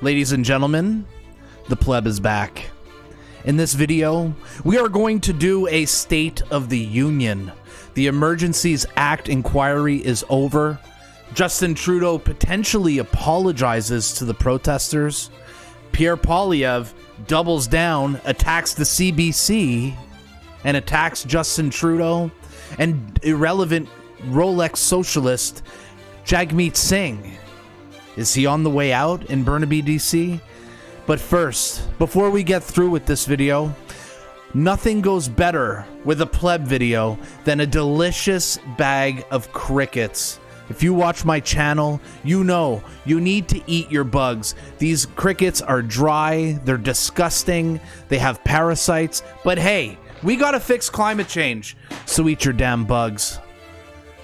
Ladies and gentlemen, the Pleb is back. In this video, we are going to do a State of the Union. The Emergencies Act inquiry is over. Justin Trudeau potentially apologizes to the protesters. Pierre Poilievre doubles down, attacks the CBC, and attacks Justin Trudeau. And irrelevant Rolex socialist Jagmeet Singh. Is he on the way out in Burnaby, DC? But first, before we get through with this video, nothing goes better with a Pleb video than a delicious bag of crickets. If you watch my channel, you know you need to eat your bugs. These crickets are dry, they're disgusting, they have parasites, but hey, we gotta fix climate change, so eat your damn bugs.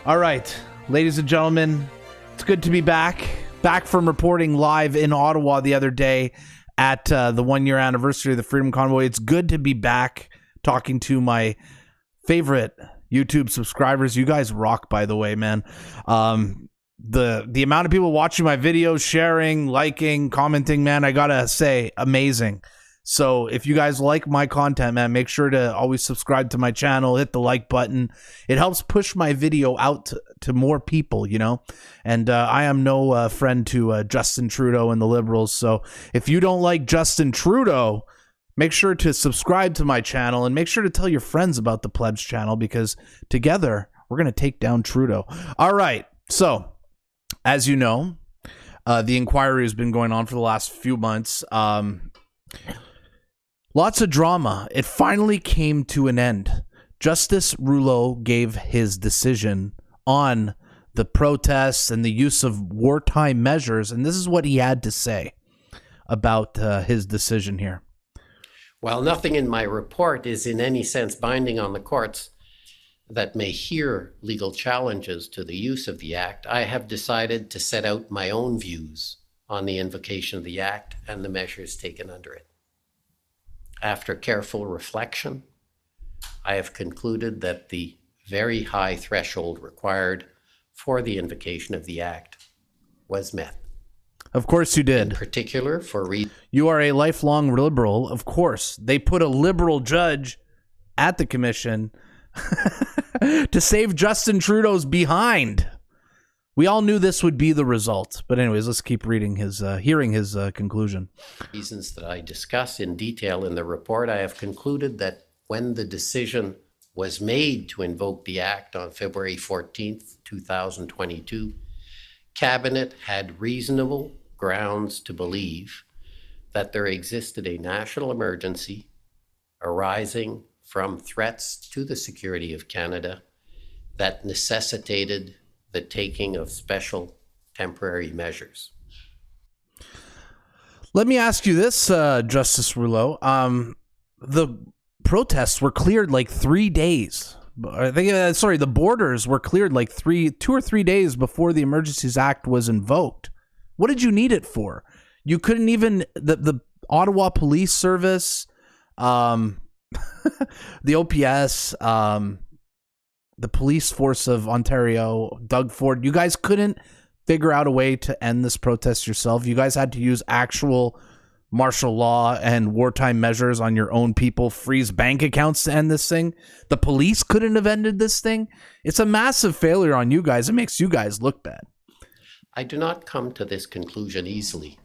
All right, ladies and gentlemen, it's good to be back. Back from reporting live in Ottawa the other day at the 1 year anniversary of the Freedom Convoy. It's good to be back talking to my favorite YouTube subscribers. You guys rock, by the way, man. The amount of people watching my videos, sharing, liking, commenting, man, I gotta say, amazing. So if you guys like my content, man, make sure to always subscribe to my channel, hit the like button. It helps push my video out to more people, you know. And I am no friend to Justin Trudeau and the Liberals. So if you don't like Justin Trudeau, make sure to subscribe to my channel and make sure to tell your friends about the Plebs channel, because together we're going to take down Trudeau. All right. So as you know, the inquiry has been going on for the last few months. Lots of drama. It finally came to an end. Justice Rouleau gave his decision on the protests and the use of wartime measures, and this is what he had to say about his decision here. While nothing in my report is in any sense binding on the courts that may hear legal challenges to the use of the Act, I have decided to set out my own views on the invocation of the Act and the measures taken under it. After careful reflection, I have concluded that the very high threshold required for the invocation of the Act was met. Of course you did. In particular, for you are a lifelong liberal. Of course, they put a liberal judge at the commission to save Justin Trudeau's behind. We all knew this would be the result. But anyways, let's keep reading his, hearing his conclusion. Reasons that I discuss in detail in the report, I have concluded that when the decision was made to invoke the Act on February 14th, 2022, Cabinet had reasonable grounds to believe that there existed a national emergency arising from threats to the security of Canada that necessitated the taking of special temporary measures. Let me ask you this, Justice Rouleau. The protests were cleared like 3 days. I think, the borders were cleared like 2 or 3 days before the Emergencies Act was invoked. What did you need it for? You couldn't even, the Ottawa Police Service, the OPS, the police force of Ontario, Doug Ford, you guys couldn't figure out a way to end this protest yourself. You guys had to use actual martial law and wartime measures on your own people, freeze bank accounts to end this thing. The police couldn't have ended this thing. It's a massive failure on you guys. It makes you guys look bad. I do not come to this conclusion easily,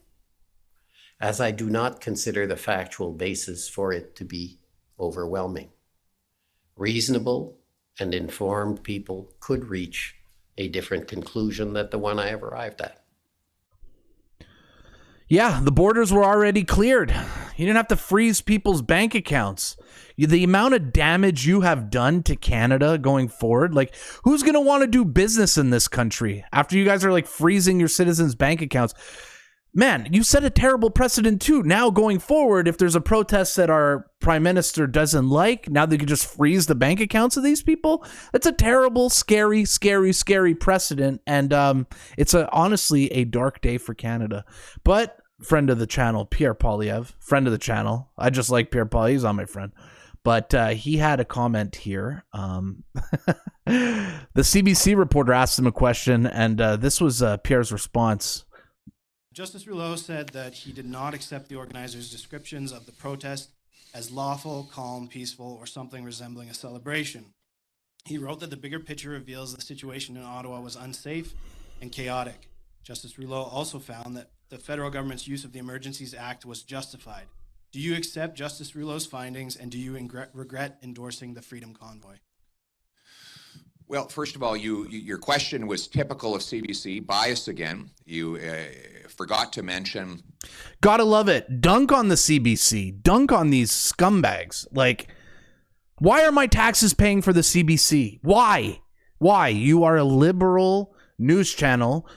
as I do not consider the factual basis for it to be overwhelming. Reasonable and informed people could reach a different conclusion than the one I have arrived at. Yeah, the borders were already cleared. You didn't have to freeze people's bank accounts. The amount of damage you have done to Canada going forward, like, who's going to want to do business in this country after you guys are like freezing your citizens' bank accounts? Man, you set a terrible precedent too. Now going forward, if there's a protest that our prime minister doesn't like, now they could just freeze the bank accounts of these people. That's a terrible, scary precedent. And it's honestly a dark day for Canada. But friend of the channel, Pierre Poilievre, friend of the channel. I just like Pierre Poilievre. He's not my friend. But he had a comment here. The CBC reporter asked him a question, and this was Pierre's response. Justice Rouleau said that he did not accept the organizers' descriptions of the protest as lawful, calm, peaceful, or something resembling a celebration. He wrote that the bigger picture reveals the situation in Ottawa was unsafe and chaotic. Justice Rouleau also found that the federal government's use of the Emergencies Act was justified. Do you accept Justice Rouleau's findings, and do you regret endorsing the Freedom Convoy? Well, first of all, your question was typical of CBC, bias again. You forgot to mention. Gotta love it. Dunk on the CBC. Dunk on these scumbags. Like, why are my taxes paying for the CBC? Why? Why? You are a liberal news channel.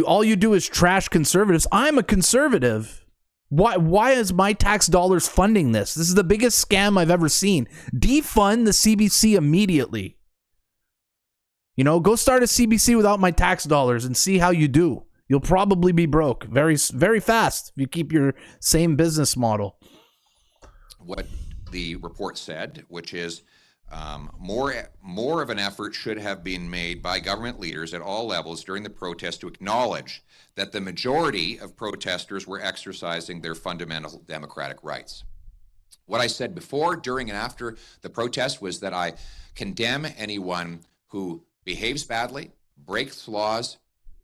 All you do is trash conservatives. I'm a conservative. Why is my tax dollars funding this? This is the biggest scam I've ever seen. Defund the CBC immediately. You know, go start a CBC without my tax dollars and see how you do. You'll probably be broke very, very fast if you keep your same business model. What the report said, which is more of an effort should have been made by government leaders at all levels during the protest to acknowledge that the majority of protesters were exercising their fundamental democratic rights. What I said before, during, and after the protest was that I condemn anyone who behaves badly, breaks laws,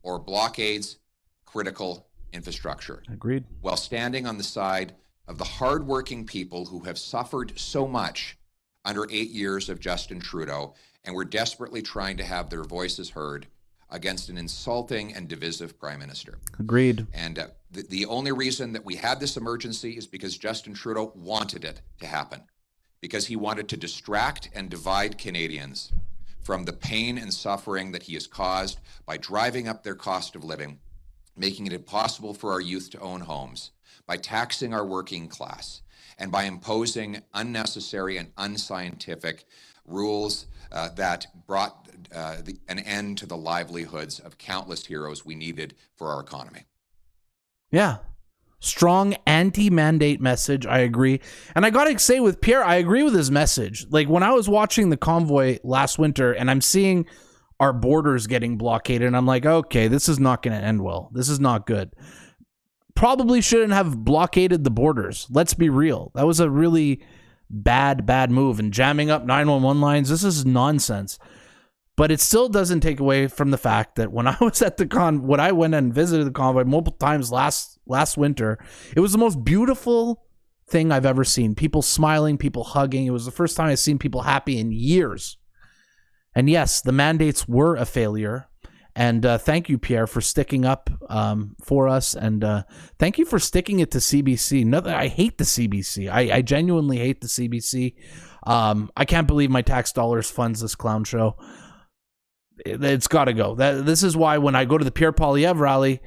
or blockades critical infrastructure. Agreed. While standing on the side of the hardworking people who have suffered so much under 8 years of Justin Trudeau and were desperately trying to have their voices heard against an insulting and divisive Prime Minister. Agreed. And the only reason that we had this emergency is because Justin Trudeau wanted it to happen, because he wanted to distract and divide Canadians from the pain and suffering that he has caused by driving up their cost of living, making it impossible for our youth to own homes, by taxing our working class, and by imposing unnecessary and unscientific rules that brought an end to the livelihoods of countless heroes we needed for our economy. Yeah. Strong anti-mandate message. I agree. And I got to say with Pierre, I agree with his message. Like when I was watching the Convoy last winter and I'm seeing our borders getting blockaded and I'm like, okay, this is not going to end well. This is not good. Probably shouldn't have blockaded the borders. Let's be real. That was a really bad move. And jamming up 911 lines, this is nonsense. But it still doesn't take away from the fact that when I was at when I went and visited the Convoy multiple times last winter, it was the most beautiful thing I've ever seen. People smiling, people hugging. It was the first time I've seen people happy in years. And yes, the mandates were a failure. And thank you, Pierre, for sticking up for us. And thank you for sticking it to CBC. I hate the CBC. I genuinely hate the CBC. I can't believe my tax dollars funds this clown show. It's got to go. This is why when I go to the Pierre Poilievre rally,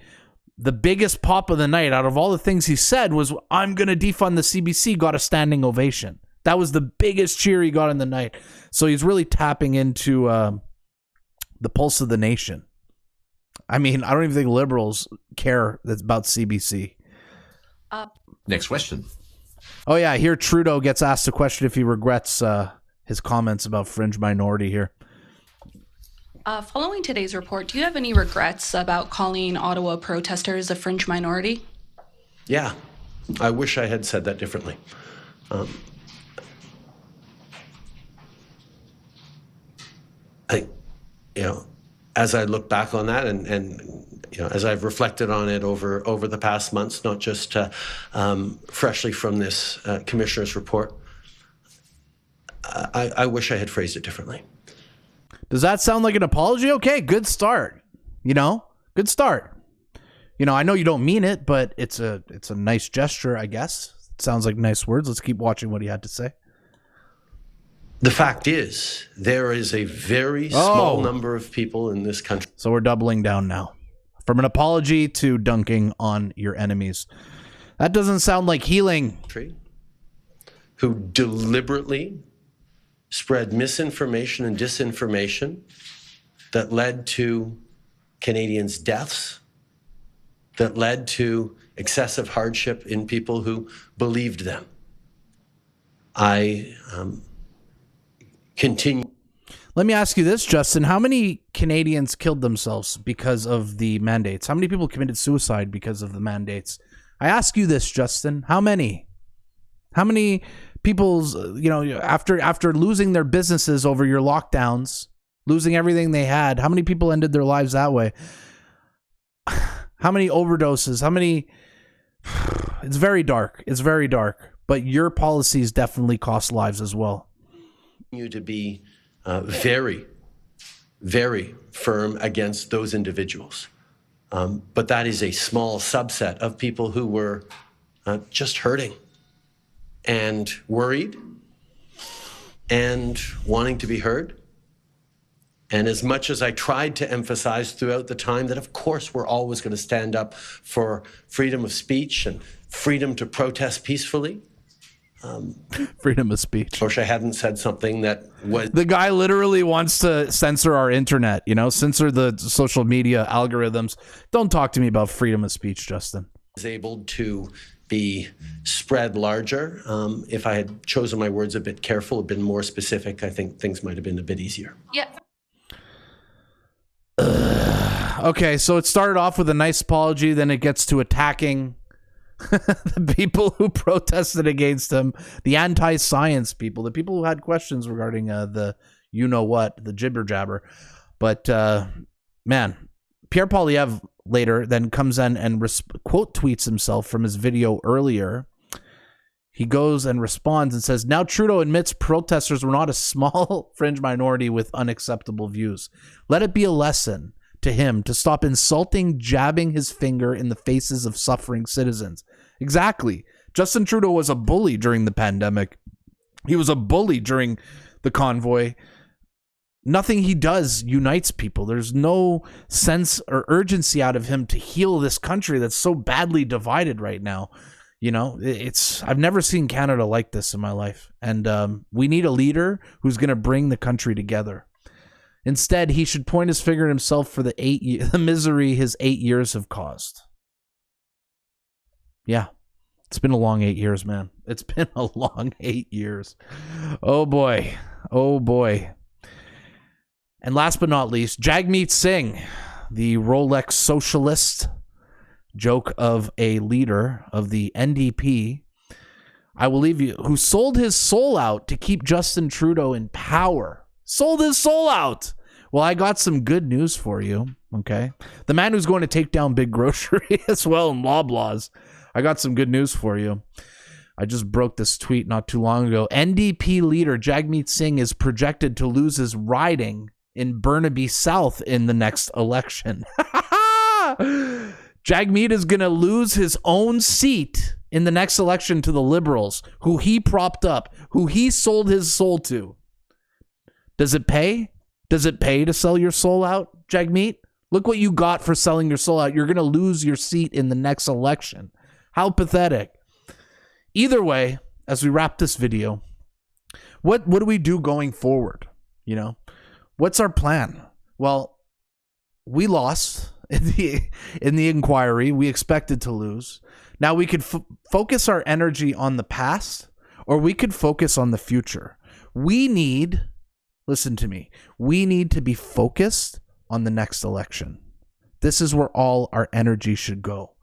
the biggest pop of the night out of all the things he said was, I'm going to defund the CBC, got a standing ovation. That was the biggest cheer he got in the night. So he's really tapping into the pulse of the nation. I mean, I don't even think liberals care about CBC. Next question. Oh, yeah. Here Trudeau gets asked a question if he regrets his comments about fringe minority here. Following today's report, do you have any regrets about calling Ottawa protesters a fringe minority? Yeah, I wish I had said that differently. As I look back on that and as I've reflected on it over the past months, not just freshly from this commissioner's report, I wish I had phrased it differently. Does that sound like an apology? Okay, good start. Good start. I know you don't mean it, but it's a nice gesture, I guess. It sounds like nice words. Let's keep watching what he had to say. The fact is, there is a very small number of people in this country. So we're doubling down now. From an apology to dunking on your enemies. That doesn't sound like healing. Who deliberately spread misinformation and disinformation that led to Canadians' deaths, that led to excessive hardship in people who believed them. I continue. Let me ask you this, Justin. How many Canadians killed themselves because of the mandates? How many people committed suicide because of the mandates? I ask you this, Justin. How many? How many people's, after losing their businesses over your lockdowns, losing everything they had, how many people ended their lives that way? How many overdoses? How many? It's very dark. It's very dark. But your policies definitely cost lives as well. You to be very, very firm against those individuals. But that is a small subset of people who were just hurting and worried and wanting to be heard. And as much as I tried to emphasize throughout the time that, of course, we're always going to stand up for freedom of speech and freedom to protest peacefully. Freedom of speech. I wish I hadn't said something that was... The guy literally wants to censor our internet, censor the social media algorithms. Don't talk to me about freedom of speech, Justin. Was able to be spread larger. If I had chosen my words a bit careful, been more specific, I think things might have been a bit easier. Yeah. Okay, so it started off with a nice apology, then it gets to attacking the people who protested against him, the anti-science people, the people who had questions regarding the you-know-what, the jibber-jabber. But, man, Pierre Poilievre later then comes in and quote tweets himself from his video earlier. He goes and responds and says, now Trudeau admits protesters were not a small fringe minority with unacceptable views. Let it be a lesson to him to stop insulting, jabbing his finger in the faces of suffering citizens. Exactly. Justin Trudeau was a bully during the pandemic. He was a bully during the convoy. Nothing he does unites people. There's no sense or urgency out of him to heal this country that's so badly divided right now. I've never seen Canada like this in my life. And we need a leader who's going to bring the country together. Instead, he should point his finger at himself for the misery his 8 years have caused. Yeah, it's been a long 8 years, man. It's been a long 8 years. Oh, boy. Oh, boy. And last but not least, Jagmeet Singh, the Rolex socialist, joke of a leader of the NDP, I will leave you, who sold his soul out to keep Justin Trudeau in power. Sold his soul out. Well, I got some good news for you, okay? The man who's going to take down Big Grocery as well and Loblaws. I got some good news for you. I just broke this tweet not too long ago. NDP leader Jagmeet Singh is projected to lose his riding in Burnaby South in the next election. Jagmeet is going to lose his own seat in the next election to the Liberals, who he propped up, who he sold his soul to. Does it pay? Does it pay to sell your soul out, Jagmeet? Look what you got for selling your soul out. You're going to lose your seat in the next election. How pathetic. Either way, as we wrap this video, what do we do going forward? What's our plan? Well, we lost in the inquiry. We expected to lose. Now we could focus our energy on the past, or we could focus on the future. Listen to me. We need to be focused on the next election. This is where all our energy should go.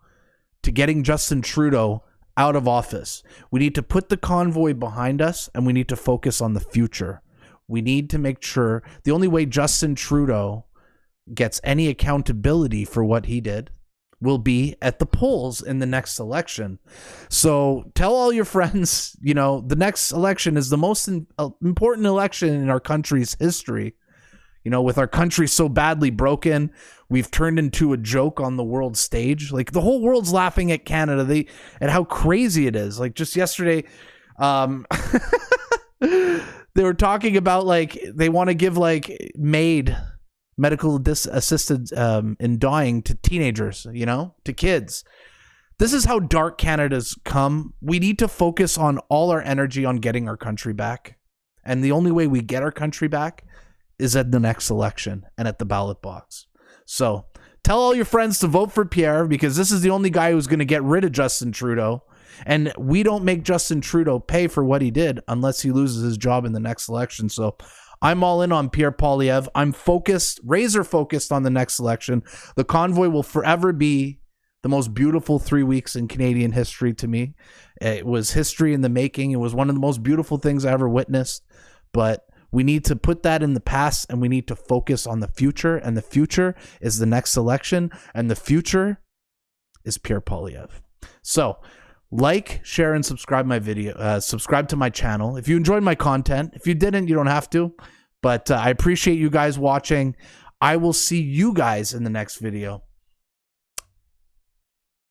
To getting Justin Trudeau out of office. We need to put the convoy behind us, and we need to focus on the future. We need to make sure the only way Justin Trudeau gets any accountability for what he did will be at the polls in the next election. So tell all your friends, the next election is the most important election in our country's history. With our country so badly broken, we've turned into a joke on the world stage. Like, the whole world's laughing at Canada at how crazy it is. Like, just yesterday, they were talking about, they want to give, medical assisted in dying to teenagers, to kids. This is how dark Canada's come. We need to focus on all our energy on getting our country back. And the only way we get our country back is at the next election and at the ballot box. So tell all your friends to vote for Pierre, because this is the only guy who's going to get rid of Justin Trudeau. And we don't make Justin Trudeau pay for what he did unless he loses his job in the next election. So I'm all in on Pierre Poilievre. I'm focused, razor focused on the next election. The Convoy will forever be the most beautiful 3 weeks in Canadian history to me. It was history in the making. It was one of the most beautiful things I ever witnessed. But we need to put that in the past and we need to focus on the future. And the future is the next election. And the future is Pierre Poilievre. So like, share, and subscribe my video. Subscribe to my channel if you enjoyed my content. If you didn't, you don't have to. But I appreciate you guys watching. I will see you guys in the next video.